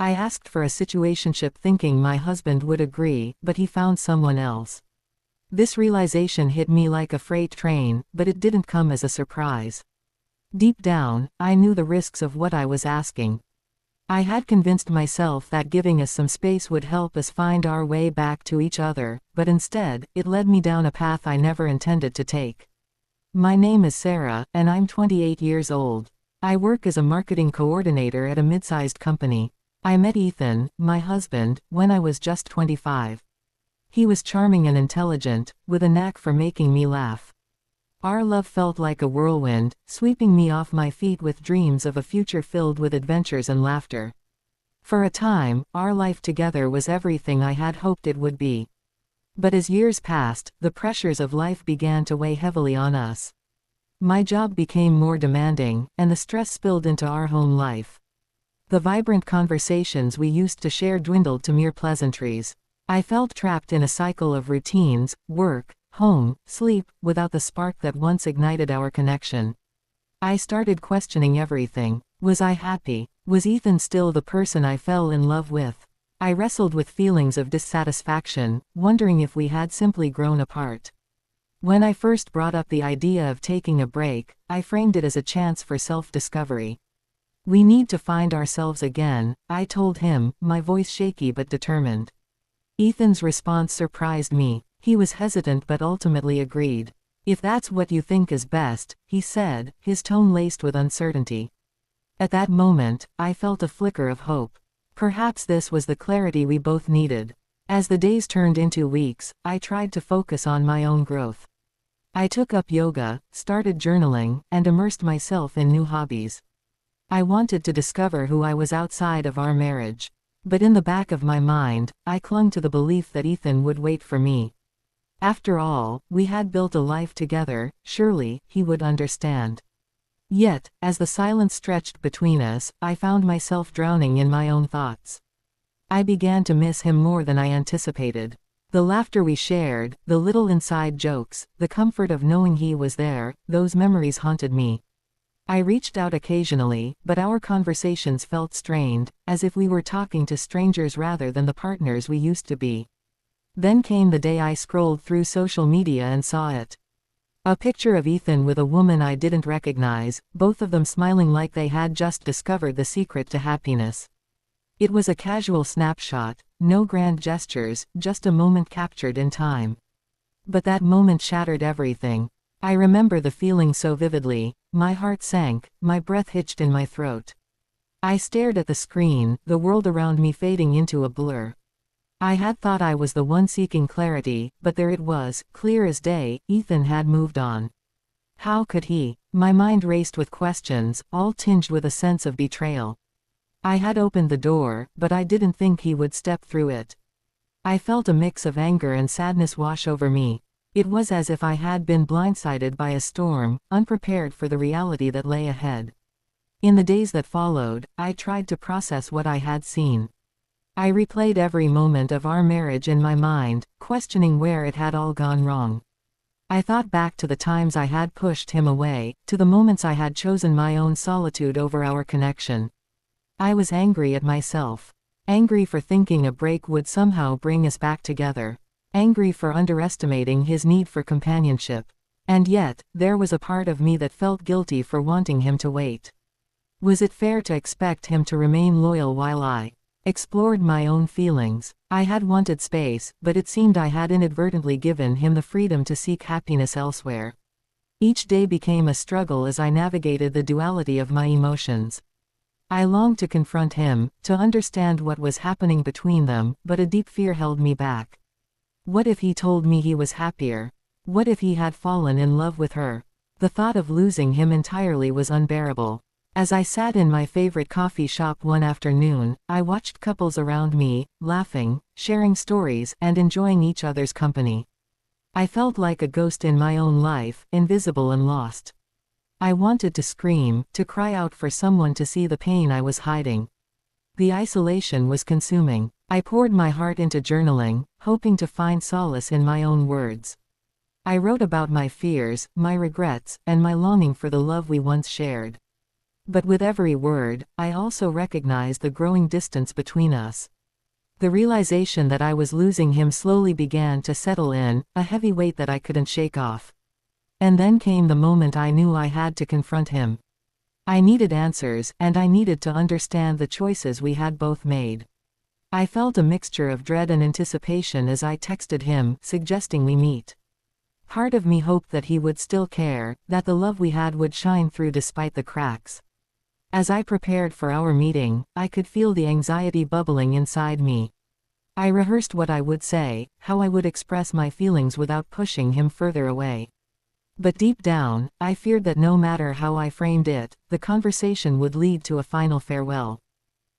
I asked for a situationship thinking my husband would agree, but he found someone else. This realization hit me like a freight train, but it didn't come as a surprise. Deep down, I knew the risks of what I was asking. I had convinced myself that giving us some space would help us find our way back to each other, but instead, it led me down a path I never intended to take. My name is Sarah, and I'm 28 years old. I work as a marketing coordinator at a mid-sized company. I met Ethan, my husband, when I was just 25. He was charming and intelligent, with a knack for making me laugh. Our love felt like a whirlwind, sweeping me off my feet with dreams of a future filled with adventures and laughter. For a time, our life together was everything I had hoped it would be. But as years passed, the pressures of life began to weigh heavily on us. My job became more demanding, and the stress spilled into our home life. The vibrant conversations we used to share dwindled to mere pleasantries. I felt trapped in a cycle of routines, work, home, sleep, without the spark that once ignited our connection. I started questioning everything. Was I happy? Was Ethan still the person I fell in love with? I wrestled with feelings of dissatisfaction, wondering if we had simply grown apart. When I first brought up the idea of taking a break, I framed it as a chance for self-discovery. We need to find ourselves again, I told him, my voice shaky but determined. Ethan's response surprised me. He was hesitant but ultimately agreed. If that's what you think is best, he said, his tone laced with uncertainty. At that moment, I felt a flicker of hope. Perhaps this was the clarity we both needed. As the days turned into weeks, I tried to focus on my own growth. I took up yoga, started journaling, and immersed myself in new hobbies. I wanted to discover who I was outside of our marriage. But in the back of my mind, I clung to the belief that Ethan would wait for me. After all, we had built a life together, surely, he would understand. Yet, as the silence stretched between us, I found myself drowning in my own thoughts. I began to miss him more than I anticipated. The laughter we shared, the little inside jokes, the comfort of knowing he was there, those memories haunted me. I reached out occasionally, but our conversations felt strained, as if we were talking to strangers rather than the partners we used to be. Then came the day I scrolled through social media and saw it. A picture of Ethan with a woman I didn't recognize, both of them smiling like they had just discovered the secret to happiness. It was a casual snapshot, no grand gestures, just a moment captured in time. But that moment shattered everything. I remember the feeling so vividly. My heart sank, my breath hitched in my throat. I stared at the screen, the world around me fading into a blur. I had thought I was the one seeking clarity, but there it was, clear as day, Ethan had moved on. How could he? My mind raced with questions, all tinged with a sense of betrayal. I had opened the door, but I didn't think he would step through it. I felt a mix of anger and sadness wash over me. It was as if I had been blindsided by a storm, unprepared for the reality that lay ahead. In the days that followed, I tried to process what I had seen. I replayed every moment of our marriage in my mind, questioning where it had all gone wrong. I thought back to the times I had pushed him away, to the moments I had chosen my own solitude over our connection. I was angry at myself. Angry for thinking a break would somehow bring us back together. Angry for underestimating his need for companionship. And yet, there was a part of me that felt guilty for wanting him to wait. Was it fair to expect him to remain loyal while I explored my own feelings? I had wanted space, but it seemed I had inadvertently given him the freedom to seek happiness elsewhere. Each day became a struggle as I navigated the duality of my emotions. I longed to confront him, to understand what was happening between them, but a deep fear held me back. What if he told me he was happier? What if he had fallen in love with her? The thought of losing him entirely was unbearable. As I sat in my favorite coffee shop one afternoon, I watched couples around me, laughing, sharing stories, and enjoying each other's company. I felt like a ghost in my own life, invisible and lost. I wanted to scream, to cry out for someone to see the pain I was hiding. The isolation was consuming. I poured my heart into journaling, hoping to find solace in my own words. I wrote about my fears, my regrets, and my longing for the love we once shared. But with every word, I also recognized the growing distance between us. The realization that I was losing him slowly began to settle in, a heavy weight that I couldn't shake off. And then came the moment I knew I had to confront him. I needed answers, and I needed to understand the choices we had both made. I felt a mixture of dread and anticipation as I texted him, suggesting we meet. Part of me hoped that he would still care, that the love we had would shine through despite the cracks. As I prepared for our meeting, I could feel the anxiety bubbling inside me. I rehearsed what I would say, how I would express my feelings without pushing him further away. But deep down, I feared that no matter how I framed it, the conversation would lead to a final farewell.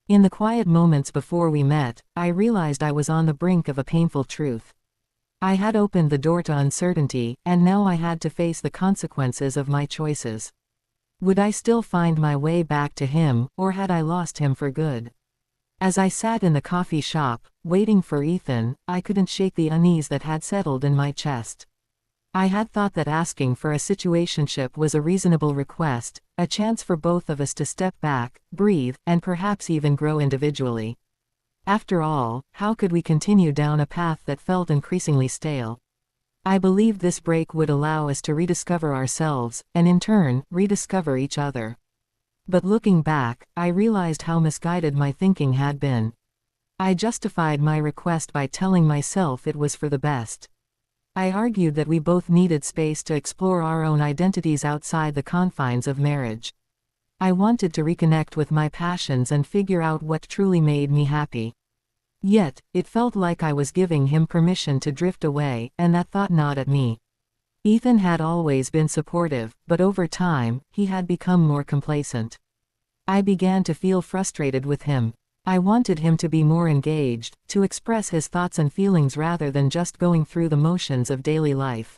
In the quiet moments before we met, I realized I was on the brink of a painful truth. I had opened the door to uncertainty, and now I had to face the consequences of my choices. Would I still find my way back to him, or had I lost him for good? As I sat in the coffee shop, waiting for Ethan, I couldn't shake the unease that had settled in my chest. I had thought that asking for a situationship was a reasonable request, a chance for both of us to step back, breathe, and perhaps even grow individually. After all, how could we continue down a path that felt increasingly stale? I believed this break would allow us to rediscover ourselves, and in turn, rediscover each other. But looking back, I realized how misguided my thinking had been. I justified my request by telling myself it was for the best. I argued that we both needed space to explore our own identities outside the confines of marriage. I wanted to reconnect with my passions and figure out what truly made me happy. Yet, it felt like I was giving him permission to drift away, and that thought gnawed at me. Ethan had always been supportive, but over time, he had become more complacent. I began to feel frustrated with him. I wanted him to be more engaged, to express his thoughts and feelings rather than just going through the motions of daily life.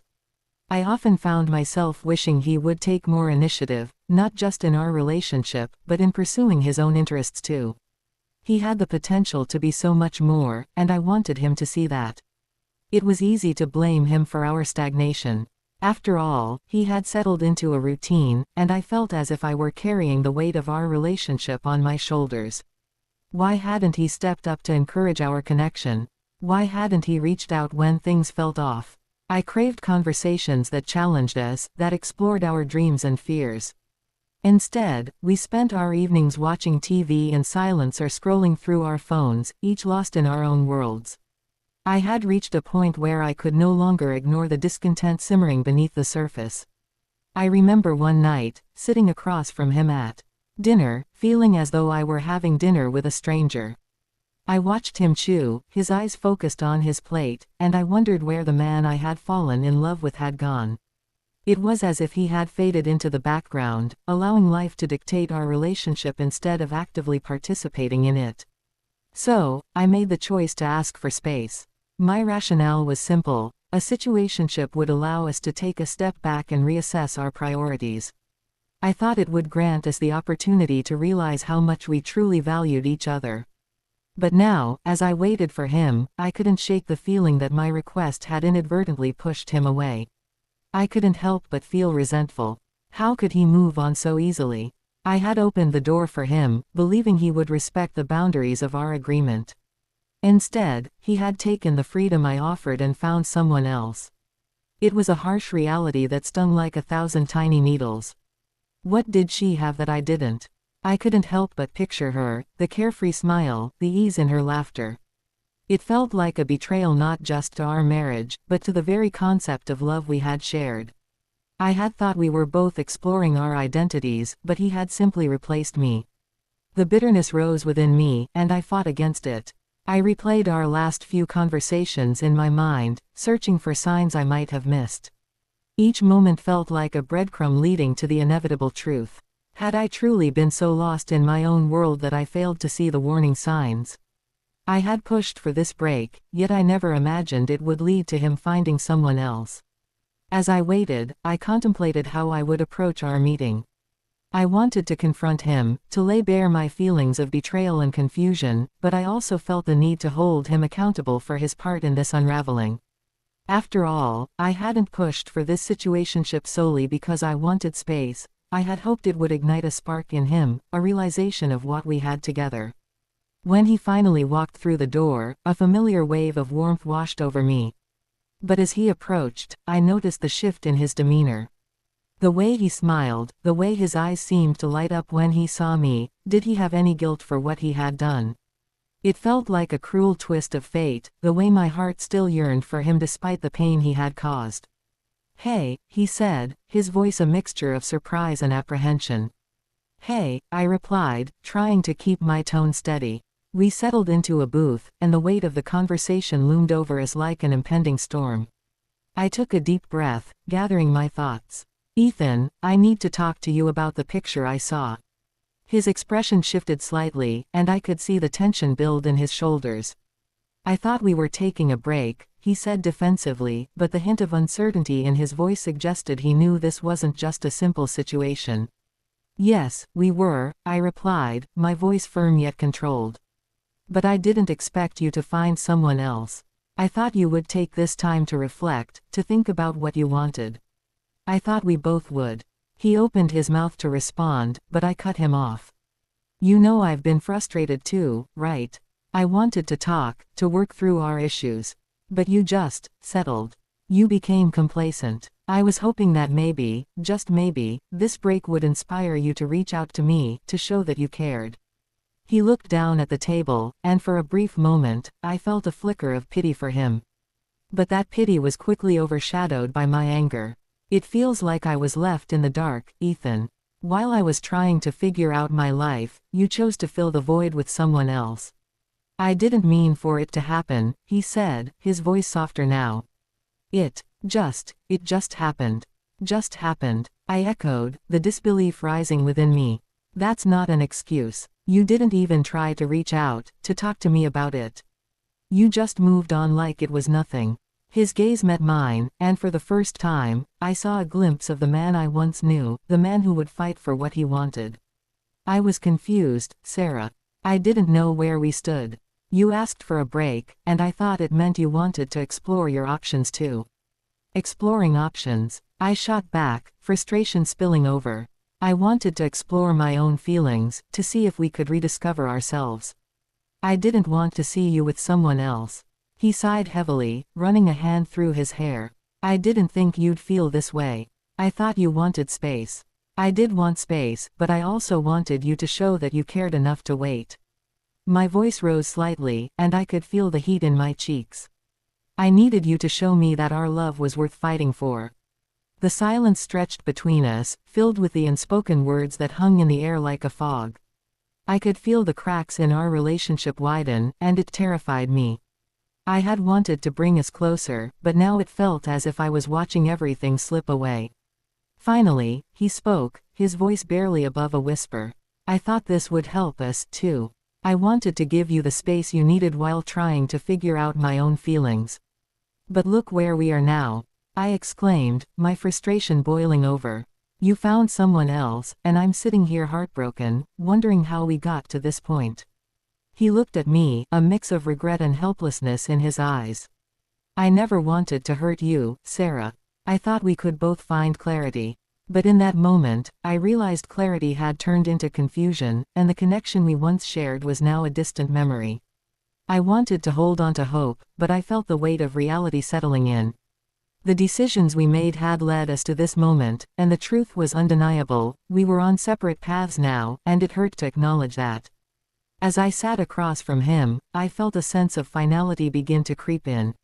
I often found myself wishing he would take more initiative, not just in our relationship, but in pursuing his own interests too. He had the potential to be so much more, and I wanted him to see that. It was easy to blame him for our stagnation. After all, he had settled into a routine, and I felt as if I were carrying the weight of our relationship on my shoulders. Why hadn't he stepped up to encourage our connection? Why hadn't he reached out when things felt off? I craved conversations that challenged us, that explored our dreams and fears. Instead, we spent our evenings watching TV in silence or scrolling through our phones, each lost in our own worlds. I had reached a point where I could no longer ignore the discontent simmering beneath the surface. I remember one night, sitting across from him at dinner, feeling as though I were having dinner with a stranger. I watched him chew, his eyes focused on his plate, and I wondered where the man I had fallen in love with had gone. It was as if he had faded into the background, allowing life to dictate our relationship instead of actively participating in it. So, I made the choice to ask for space. My rationale was simple: a situationship would allow us to take a step back and reassess our priorities. I thought it would grant us the opportunity to realize how much we truly valued each other. But now, as I waited for him, I couldn't shake the feeling that my request had inadvertently pushed him away. I couldn't help but feel resentful. How could he move on so easily? I had opened the door for him, believing he would respect the boundaries of our agreement. Instead, he had taken the freedom I offered and found someone else. It was a harsh reality that stung like 1,000 tiny needles. What did she have that I didn't? I couldn't help but picture her, the carefree smile, the ease in her laughter. It felt like a betrayal not just to our marriage, but to the very concept of love we had shared. I had thought we were both exploring our identities, but he had simply replaced me. The bitterness rose within me, and I fought against it. I replayed our last few conversations in my mind, searching for signs I might have missed. Each moment felt like a breadcrumb leading to the inevitable truth. Had I truly been so lost in my own world that I failed to see the warning signs? I had pushed for this break, yet I never imagined it would lead to him finding someone else. As I waited, I contemplated how I would approach our meeting. I wanted to confront him, to lay bare my feelings of betrayal and confusion, but I also felt the need to hold him accountable for his part in this unraveling. After all, I hadn't pushed for this situationship solely because I wanted space. I had hoped it would ignite a spark in him, a realization of what we had together. When he finally walked through the door, a familiar wave of warmth washed over me. But as he approached, I noticed the shift in his demeanor. The way he smiled, the way his eyes seemed to light up when he saw me. Did he have any guilt for what he had done? It felt like a cruel twist of fate, the way my heart still yearned for him despite the pain he had caused. "Hey," he said, his voice a mixture of surprise and apprehension. "Hey," I replied, trying to keep my tone steady. We settled into a booth, and the weight of the conversation loomed over us like an impending storm. I took a deep breath, gathering my thoughts. "Ethan, I need to talk to you about the picture I saw." His expression shifted slightly, and I could see the tension build in his shoulders. "I thought we were taking a break," he said defensively, but the hint of uncertainty in his voice suggested he knew this wasn't just a simple situation. "Yes, we were," I replied, my voice firm yet controlled. "But I didn't expect you to find someone else. I thought you would take this time to reflect, to think about what you wanted. I thought we both would." He opened his mouth to respond, but I cut him off. "You know I've been frustrated too, right? I wanted to talk, to work through our issues. But you just settled. You became complacent. I was hoping that maybe, just maybe, this break would inspire you to reach out to me, to show that you cared." He looked down at the table, and for a brief moment, I felt a flicker of pity for him. But that pity was quickly overshadowed by my anger. "It feels like I was left in the dark, Ethan. While I was trying to figure out my life, you chose to fill the void with someone else." "I didn't mean for it to happen," he said, his voice softer now. It just happened. Just happened," I echoed, the disbelief rising within me. "That's not an excuse. You didn't even try to reach out, to talk to me about it. You just moved on like it was nothing." His gaze met mine, and for the first time, I saw a glimpse of the man I once knew, the man who would fight for what he wanted. "I was confused, Sarah. I didn't know where we stood. You asked for a break, and I thought it meant you wanted to explore your options too." "Exploring options?" I shot back, frustration spilling over. "I wanted to explore my own feelings, to see if we could rediscover ourselves. I didn't want to see you with someone else." He sighed heavily, running a hand through his hair. "I didn't think you'd feel this way. I thought you wanted space." "I did want space, but I also wanted you to show that you cared enough to wait." My voice rose slightly, and I could feel the heat in my cheeks. "I needed you to show me that our love was worth fighting for." The silence stretched between us, filled with the unspoken words that hung in the air like a fog. I could feel the cracks in our relationship widen, and it terrified me. I had wanted to bring us closer, but now it felt as if I was watching everything slip away. Finally, he spoke, his voice barely above a whisper. "I thought this would help us, too. I wanted to give you the space you needed while trying to figure out my own feelings. But look where we are now," I exclaimed, my frustration boiling over. "You found someone else, and I'm sitting here heartbroken, wondering how we got to this point." He looked at me, a mix of regret and helplessness in his eyes. "I never wanted to hurt you, Sarah. I thought we could both find clarity. But in that moment, I realized clarity had turned into confusion, and the connection we once shared was now a distant memory. I wanted to hold on to hope, but I felt the weight of reality settling in. The decisions we made had led us to this moment, and the truth was undeniable. We were on separate paths now, and it hurt to acknowledge that. As I sat across from him, I felt a sense of finality begin to creep in.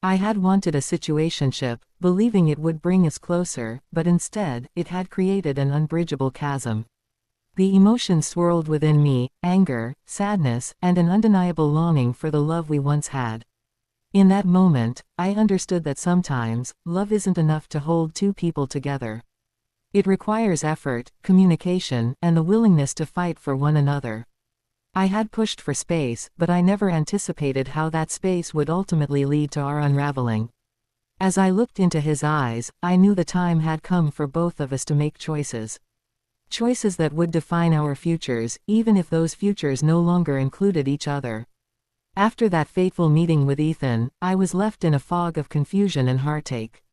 I had wanted a situationship, believing it would bring us closer, but instead, it had created an unbridgeable chasm. The emotions swirled within me, anger, sadness, and an undeniable longing for the love we once had. In that moment, I understood that sometimes, love isn't enough to hold two people together. It requires effort, communication, and the willingness to fight for one another. I had pushed for space, but I never anticipated how that space would ultimately lead to our unraveling. As I looked into his eyes, I knew the time had come for both of us to make choices. Choices that would define our futures, even if those futures no longer included each other. After that fateful meeting with Ethan, I was left in a fog of confusion and heartache.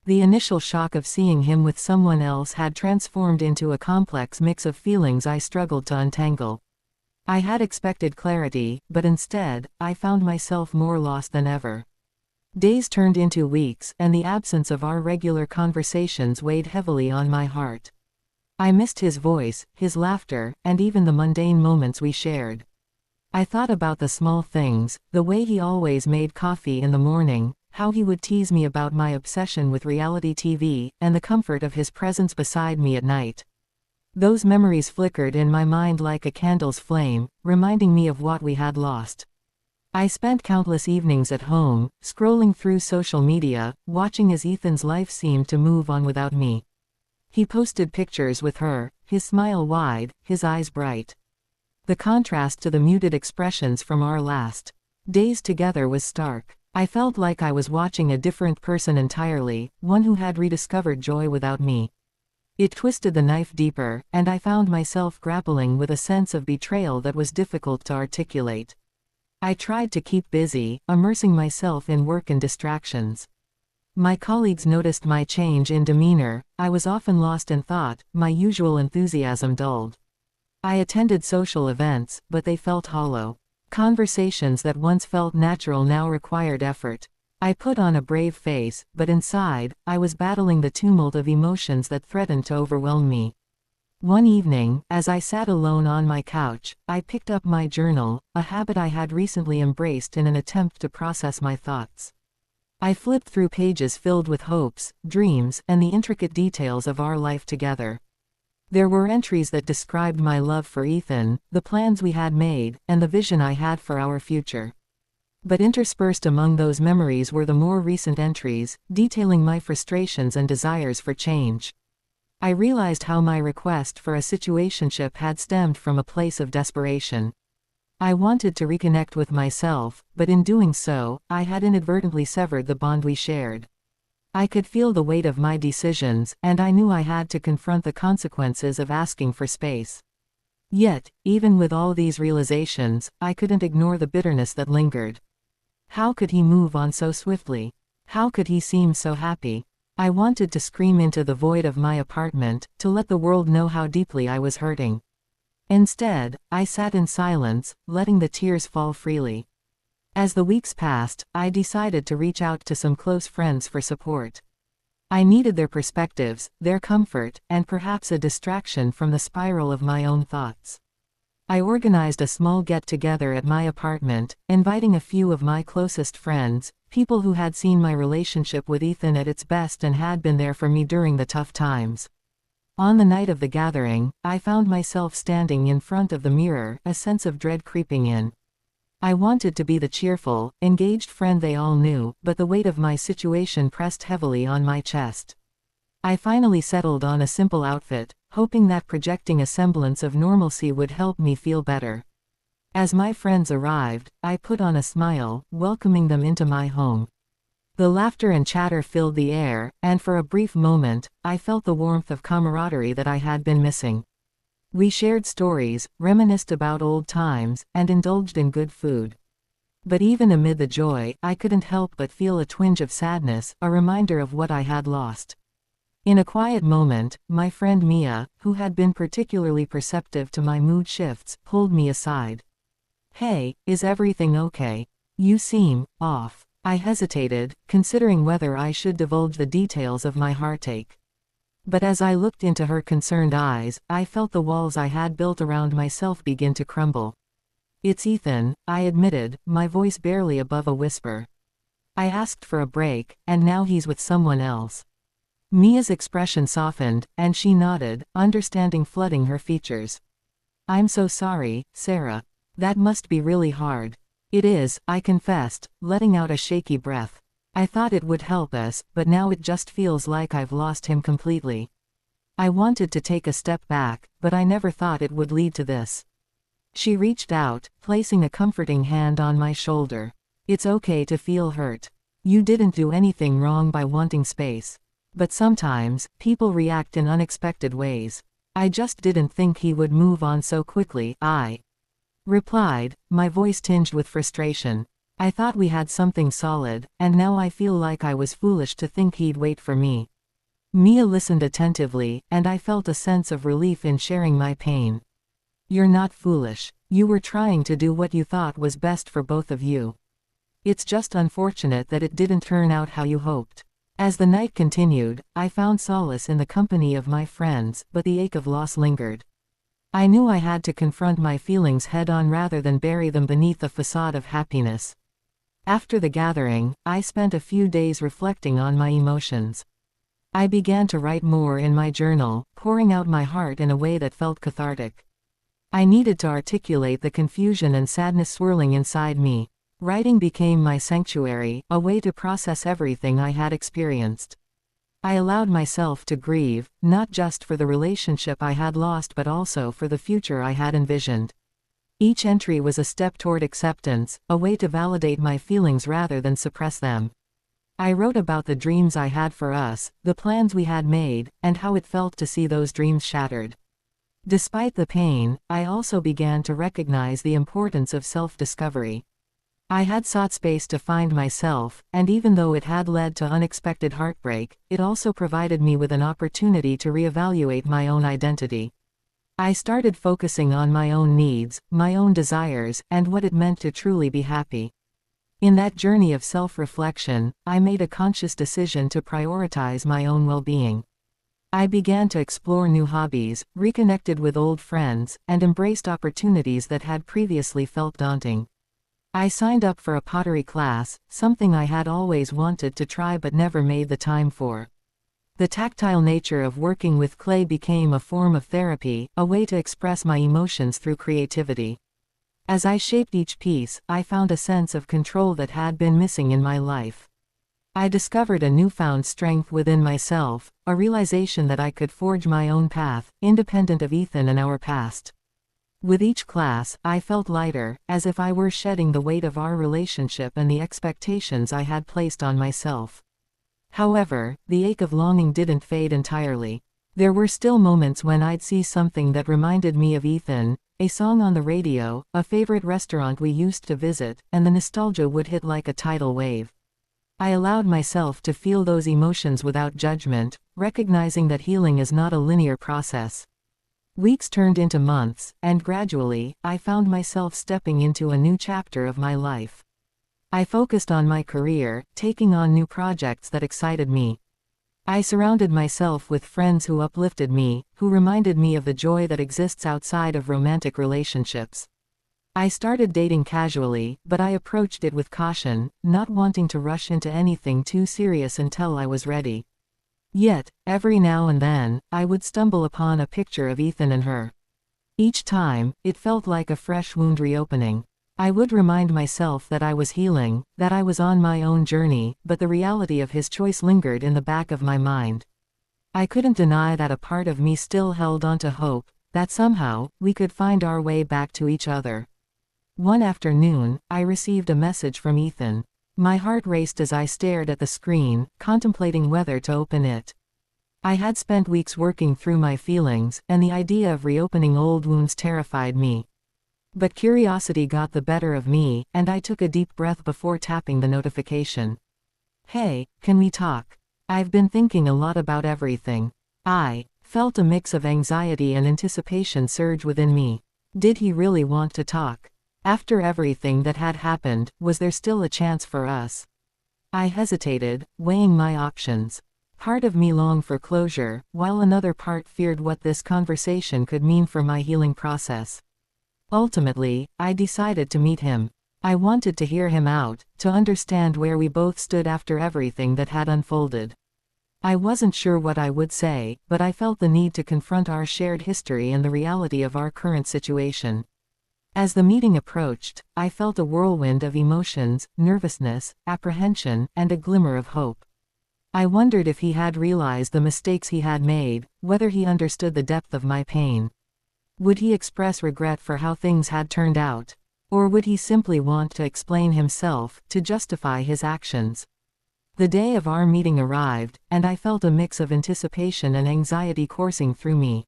The initial shock of seeing him with someone else had transformed into a complex mix of feelings I struggled to untangle. I had expected clarity, but instead, I found myself more lost than ever. Days turned into weeks, and the absence of our regular conversations weighed heavily on my heart. I missed his voice, his laughter, and even the mundane moments we shared. I thought about the small things, the way he always made coffee in the morning, how he would tease me about my obsession with reality TV, and the comfort of his presence beside me at night. Those memories flickered in my mind like a candle's flame, reminding me of what we had lost. I spent countless evenings at home, scrolling through social media, watching as Ethan's life seemed to move on without me. He posted pictures with her, his smile wide, his eyes bright. The contrast to the muted expressions from our last days together was stark. I felt like I was watching a different person entirely, one who had rediscovered joy without me. It twisted the knife deeper, and I found myself grappling with a sense of betrayal that was difficult to articulate. I tried to keep busy, immersing myself in work and distractions. My colleagues noticed my change in demeanor. I was often lost in thought, my usual enthusiasm dulled. I attended social events, but they felt hollow. Conversations that once felt natural now required effort. I put on a brave face, but inside, I was battling the tumult of emotions that threatened to overwhelm me. One evening, as I sat alone on my couch, I picked up my journal, a habit I had recently embraced in an attempt to process my thoughts. I flipped through pages filled with hopes, dreams, and the intricate details of our life together. There were entries that described my love for Ethan, the plans we had made, and the vision I had for our future. But interspersed among those memories were the more recent entries, detailing my frustrations and desires for change. I realized how my request for a situationship had stemmed from a place of desperation. I wanted to reconnect with myself, but in doing so, I had inadvertently severed the bond we shared. I could feel the weight of my decisions, and I knew I had to confront the consequences of asking for space. Yet, even with all these realizations, I couldn't ignore the bitterness that lingered. How could he move on so swiftly? How could he seem so happy? I wanted to scream into the void of my apartment, to let the world know how deeply I was hurting. Instead, I sat in silence, letting the tears fall freely. As the weeks passed, I decided to reach out to some close friends for support. I needed their perspectives, their comfort, and perhaps a distraction from the spiral of my own thoughts. I organized a small get-together at my apartment, inviting a few of my closest friends, people who had seen my relationship with Ethan at its best and had been there for me during the tough times. On the night of the gathering, I found myself standing in front of the mirror, a sense of dread creeping in. I wanted to be the cheerful, engaged friend they all knew, but the weight of my situation pressed heavily on my chest. I finally settled on a simple outfit, hoping that projecting a semblance of normalcy would help me feel better. As my friends arrived, I put on a smile, welcoming them into my home. The laughter and chatter filled the air, and for a brief moment, I felt the warmth of camaraderie that I had been missing. We shared stories, reminisced about old times, and indulged in good food. But even amid the joy, I couldn't help but feel a twinge of sadness, a reminder of what I had lost. In a quiet moment, my friend Mia, who had been particularly perceptive to my mood shifts, pulled me aside. "Hey, is everything okay? You seem off." I hesitated, considering whether I should divulge the details of my heartache. But as I looked into her concerned eyes, I felt the walls I had built around myself begin to crumble. "It's Ethan," I admitted, my voice barely above a whisper. "I asked for a break, and now he's with someone else." Mia's expression softened, and she nodded, understanding flooding her features. "I'm so sorry, Sarah. That must be really hard." "It is," I confessed, letting out a shaky breath. "I thought it would help us, but now it just feels like I've lost him completely." I wanted to take a step back, but I never thought it would lead to this. She reached out, placing a comforting hand on my shoulder. "It's okay to feel hurt. You didn't do anything wrong by wanting space. But sometimes, people react in unexpected ways. I just didn't think he would move on so quickly," I replied, my voice tinged with frustration. I thought we had something solid, and now I feel like I was foolish to think he'd wait for me. Mia listened attentively, and I felt a sense of relief in sharing my pain. You're not foolish. You were trying to do what you thought was best for both of you. It's just unfortunate that it didn't turn out how you hoped. As the night continued, I found solace in the company of my friends, but the ache of loss lingered. I knew I had to confront my feelings head-on rather than bury them beneath a facade of happiness. After the gathering, I spent a few days reflecting on my emotions. I began to write more in my journal, pouring out my heart in a way that felt cathartic. I needed to articulate the confusion and sadness swirling inside me. Writing became my sanctuary, a way to process everything I had experienced. I allowed myself to grieve, not just for the relationship I had lost but also for the future I had envisioned. Each entry was a step toward acceptance, a way to validate my feelings rather than suppress them. I wrote about the dreams I had for us, the plans we had made, and how it felt to see those dreams shattered. Despite the pain, I also began to recognize the importance of self-discovery. I had sought space to find myself, and even though it had led to unexpected heartbreak, it also provided me with an opportunity to reevaluate my own identity. I started focusing on my own needs, my own desires, and what it meant to truly be happy. In that journey of self-reflection, I made a conscious decision to prioritize my own well-being. I began to explore new hobbies, reconnected with old friends, and embraced opportunities that had previously felt daunting. I signed up for a pottery class, something I had always wanted to try but never made the time for. The tactile nature of working with clay became a form of therapy, a way to express my emotions through creativity. As I shaped each piece, I found a sense of control that had been missing in my life. I discovered a newfound strength within myself, a realization that I could forge my own path, independent of Ethan and our past. With each class, I felt lighter, as if I were shedding the weight of our relationship and the expectations I had placed on myself. However, the ache of longing didn't fade entirely. There were still moments when I'd see something that reminded me of Ethan, a song on the radio, a favorite restaurant we used to visit, and the nostalgia would hit like a tidal wave. I allowed myself to feel those emotions without judgment, recognizing that healing is not a linear process. Weeks turned into months, and gradually, I found myself stepping into a new chapter of my life. I focused on my career, taking on new projects that excited me. I surrounded myself with friends who uplifted me, who reminded me of the joy that exists outside of romantic relationships. I started dating casually, but I approached it with caution, not wanting to rush into anything too serious until I was ready. Yet, every now and then, I would stumble upon a picture of Ethan and her. Each time, it felt like a fresh wound reopening. I would remind myself that I was healing, that I was on my own journey, but the reality of his choice lingered in the back of my mind. I couldn't deny that a part of me still held on to hope, that somehow, we could find our way back to each other. One afternoon, I received a message from Ethan. My heart raced as I stared at the screen, contemplating whether to open it. I had spent weeks working through my feelings, and the idea of reopening old wounds terrified me. But curiosity got the better of me, and I took a deep breath before tapping the notification. "Hey, can we talk? I've been thinking a lot about everything." I felt a mix of anxiety and anticipation surge within me. Did he really want to talk? After everything that had happened, was there still a chance for us? I hesitated, weighing my options. Part of me longed for closure, while another part feared what this conversation could mean for my healing process. Ultimately, I decided to meet him. I wanted to hear him out, to understand where we both stood after everything that had unfolded. I wasn't sure what I would say, but I felt the need to confront our shared history and the reality of our current situation. As the meeting approached, I felt a whirlwind of emotions, nervousness, apprehension, and a glimmer of hope. I wondered if he had realized the mistakes he had made, whether he understood the depth of my pain. Would he express regret for how things had turned out? Or would he simply want to explain himself, to justify his actions? The day of our meeting arrived, and I felt a mix of anticipation and anxiety coursing through me.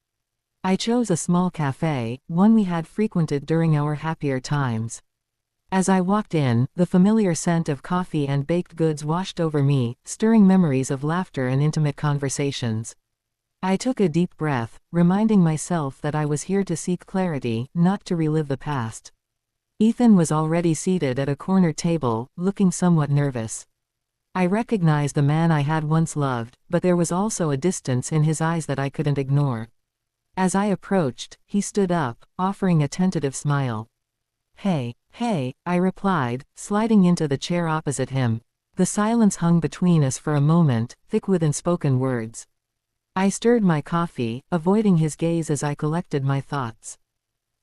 I chose a small cafe, one we had frequented during our happier times. As I walked in, the familiar scent of coffee and baked goods washed over me, stirring memories of laughter and intimate conversations. I took a deep breath, reminding myself that I was here to seek clarity, not to relive the past. Ethan was already seated at a corner table, looking somewhat nervous. I recognized the man I had once loved, but there was also a distance in his eyes that I couldn't ignore. As I approached, he stood up, offering a tentative smile. Hey, I replied, sliding into the chair opposite him. The silence hung between us for a moment, thick with unspoken words. I stirred my coffee, avoiding his gaze as I collected my thoughts.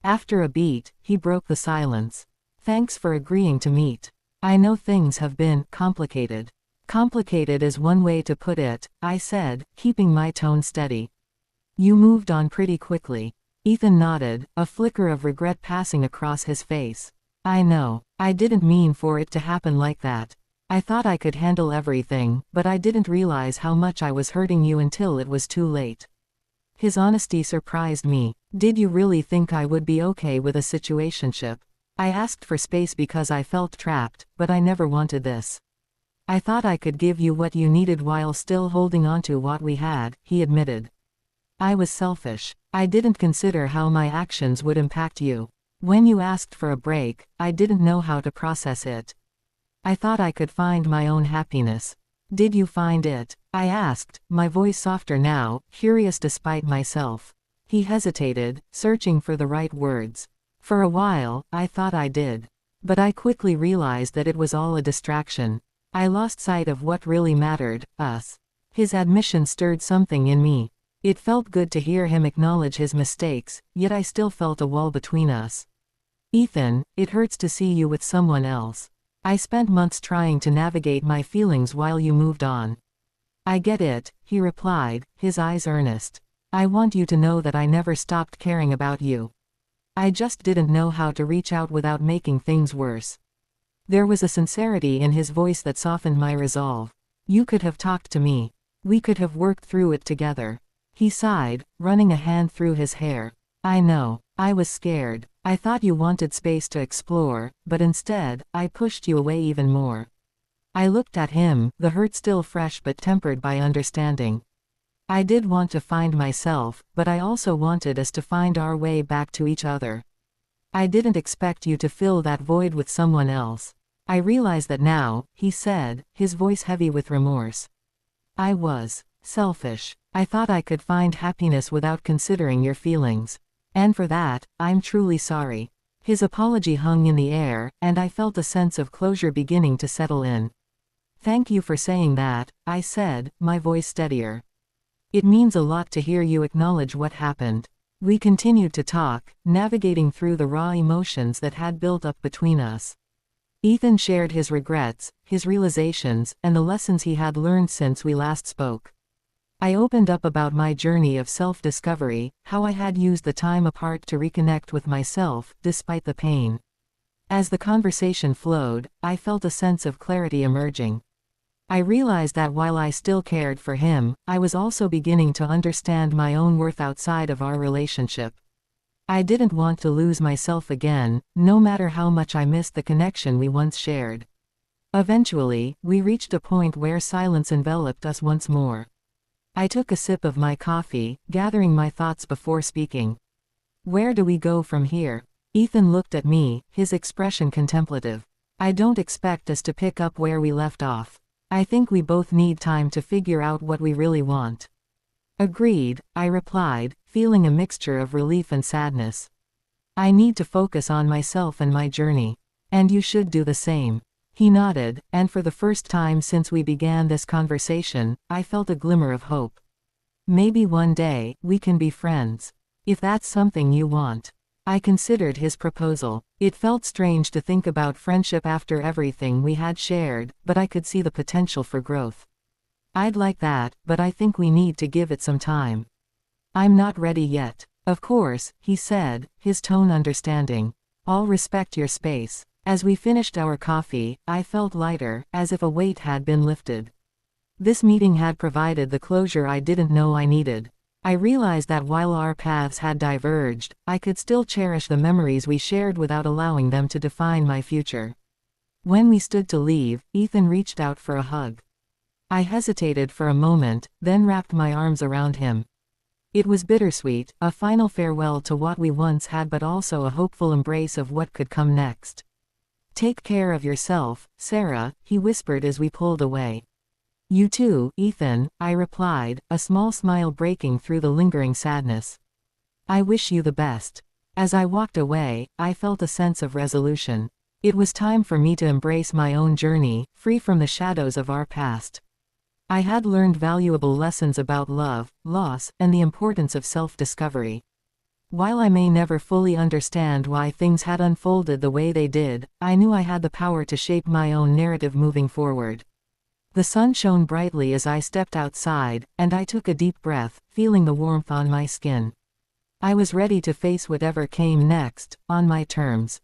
After a beat, he broke the silence. Thanks for agreeing to meet. I know things have been complicated. Complicated is one way to put it, I said, keeping my tone steady. You moved on pretty quickly. Ethan nodded, a flicker of regret passing across his face. I know. I didn't mean for it to happen like that. I thought I could handle everything, but I didn't realize how much I was hurting you until it was too late. His honesty surprised me. Did you really think I would be okay with a situationship? I asked for space because I felt trapped, but I never wanted this. I thought I could give you what you needed while still holding on to what we had, he admitted. I was selfish. I didn't consider how my actions would impact you. When you asked for a break, I didn't know how to process it. I thought I could find my own happiness. Did you find it? I asked, my voice softer now, curious despite myself. He hesitated, searching for the right words. For a while, I thought I did. But I quickly realized that it was all a distraction. I lost sight of what really mattered, us. His admission stirred something in me. It felt good to hear him acknowledge his mistakes, yet I still felt a wall between us. Ethan, it hurts to see you with someone else. I spent months trying to navigate my feelings while you moved on. I get it, he replied, his eyes earnest. I want you to know that I never stopped caring about you. I just didn't know how to reach out without making things worse. There was a sincerity in his voice that softened my resolve. You could have talked to me. We could have worked through it together. He sighed, running a hand through his hair. I know. I was scared. I thought you wanted space to explore, but instead, I pushed you away even more. I looked at him, the hurt still fresh but tempered by understanding. I did want to find myself, but I also wanted us to find our way back to each other. I didn't expect you to fill that void with someone else. I realize that now, he said, his voice heavy with remorse. I was selfish. I thought I could find happiness without considering your feelings. And for that, I'm truly sorry. His apology hung in the air, and I felt a sense of closure beginning to settle in. Thank you for saying that, I said, my voice steadier. It means a lot to hear you acknowledge what happened. We continued to talk, navigating through the raw emotions that had built up between us. Ethan shared his regrets, his realizations, and the lessons he had learned since we last spoke. I opened up about my journey of self-discovery, how I had used the time apart to reconnect with myself, despite the pain. As the conversation flowed, I felt a sense of clarity emerging. I realized that while I still cared for him, I was also beginning to understand my own worth outside of our relationship. I didn't want to lose myself again, no matter how much I missed the connection we once shared. Eventually, we reached a point where silence enveloped us once more. I took a sip of my coffee, gathering my thoughts before speaking. Where do we go from here? Ethan looked at me, his expression contemplative. I don't expect us to pick up where we left off. I think we both need time to figure out what we really want. Agreed, I replied, feeling a mixture of relief and sadness. I need to focus on myself and my journey. And you should do the same. He nodded, and for the first time since we began this conversation, I felt a glimmer of hope. Maybe one day, we can be friends. If that's something you want. I considered his proposal. It felt strange to think about friendship after everything we had shared, but I could see the potential for growth. I'd like that, but I think we need to give it some time. I'm not ready yet. Of course, he said, his tone understanding. I'll respect your space. As we finished our coffee, I felt lighter, as if a weight had been lifted. This meeting had provided the closure I didn't know I needed. I realized that while our paths had diverged, I could still cherish the memories we shared without allowing them to define my future. When we stood to leave, Ethan reached out for a hug. I hesitated for a moment, then wrapped my arms around him. It was bittersweet, a final farewell to what we once had, but also a hopeful embrace of what could come next. "Take care of yourself, Sarah," he whispered as we pulled away. "You too, Ethan," I replied, a small smile breaking through the lingering sadness. "I wish you the best." As I walked away, I felt a sense of resolution. It was time for me to embrace my own journey, free from the shadows of our past. I had learned valuable lessons about love, loss, and the importance of self-discovery. While I may never fully understand why things had unfolded the way they did, I knew I had the power to shape my own narrative moving forward. The sun shone brightly as I stepped outside, and I took a deep breath, feeling the warmth on my skin. I was ready to face whatever came next, on my terms.